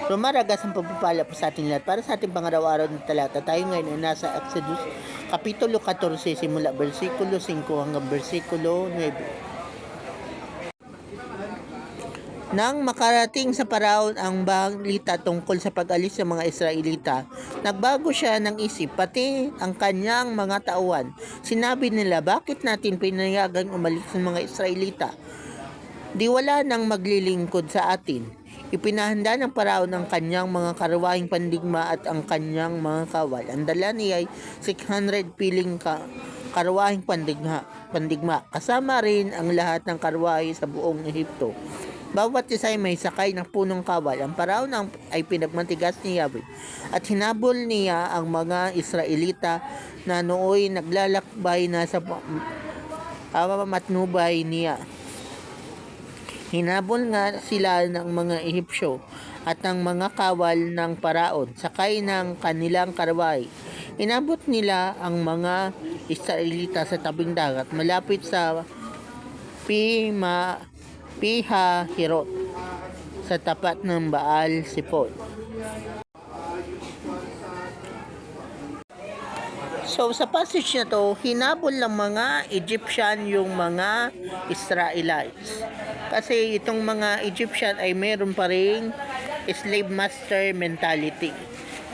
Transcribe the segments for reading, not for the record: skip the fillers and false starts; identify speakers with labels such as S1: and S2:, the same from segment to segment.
S1: Rumaragas ang pagpapala po sa ating lahat para sa ating pangaraw-araw na talata. Tayo ngayon ay nasa Exodus Kapitulo 14 simula versikulo 5 hanggang versikulo 9. Nang makarating sa Paraon ang balita tungkol sa pag-alis ng mga Israelita, nagbago siya ng isip pati ang kanyang mga tauhan. Sinabi nila, bakit natin pinayagang umalis ng mga Israelita? Di wala nang maglilingkod sa atin. Ipinahanda ng Paraon ang kanyang mga karwahing pandigma at ang kanyang mga kawal. Ang dala niya ay 600 piling karwahing pandigma. Kasama rin ang lahat ng karwahe sa buong Ehipto. Bawat isa ay may sakay ng punong kawal. Ang Paraon ay pinagmatigas ni Yahweh at hinabol niya ang mga Israelita na nooy naglalakbay na sa matnubay niya. Hinabol nga sila ng mga Ehipsyo at ang mga kawal ng Paraon, sakay ng kanilang karway. Inabot nila ang mga Israelita sa tabing dagat malapit sa Pihahirot sa tapat ng Baal Sipon. So sa passage na to, hinabol ng mga Egyptian yung mga Israelites. Kasi itong mga Egyptian ay meron pa ring slave master mentality.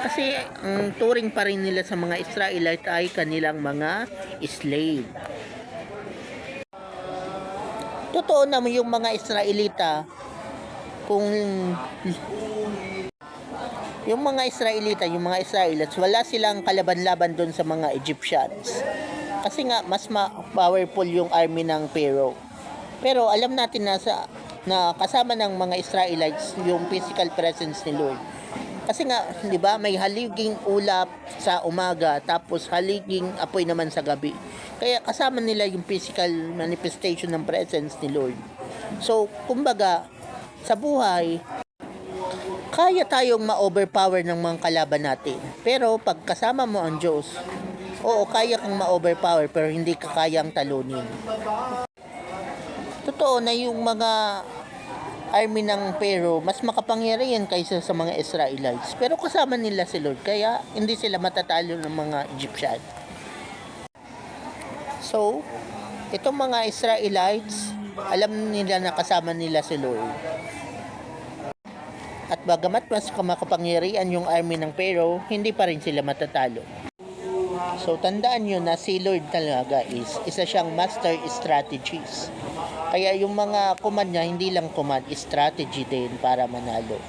S1: Kasi ang turing pa rin nila sa mga Israelites ay kanilang mga slave. Totoo naman yung mga Israelita, kung yung mga Israelites, wala silang kalaban-laban doon sa mga Egyptians. Kasi nga, mas powerful yung army ng Pharaoh. Pero alam natin na kasama ng mga Israelites yung physical presence ni Lord. Kasi nga, di ba, may haliging ulap sa umaga, tapos haliging apoy naman sa gabi. Kaya kasama nila yung physical manifestation ng presence ni Lord. So, kumbaga, sa buhay, kaya tayong ma-overpower ng mga kalaban natin. Pero pag kasama mo ang Diyos, oo, kaya kang ma-overpower pero hindi ka kayang talunin. Totoo na yung mga army ng Pharaoh mas makapangyarihan kaysa sa mga Israelites. Pero kasama nila si Lord, kaya hindi sila matatalo ng mga Egyptian. So, itong mga Israelites, alam nila na kasama nila si Lord. At bagamat mas makapangyarihan yung army ng Pharaoh, hindi pa rin sila matatalo. So, tandaan nyo na si Lord talaga isa siyang master strategist. Kaya yung mga command niya, hindi lang command, strategy din para manalo.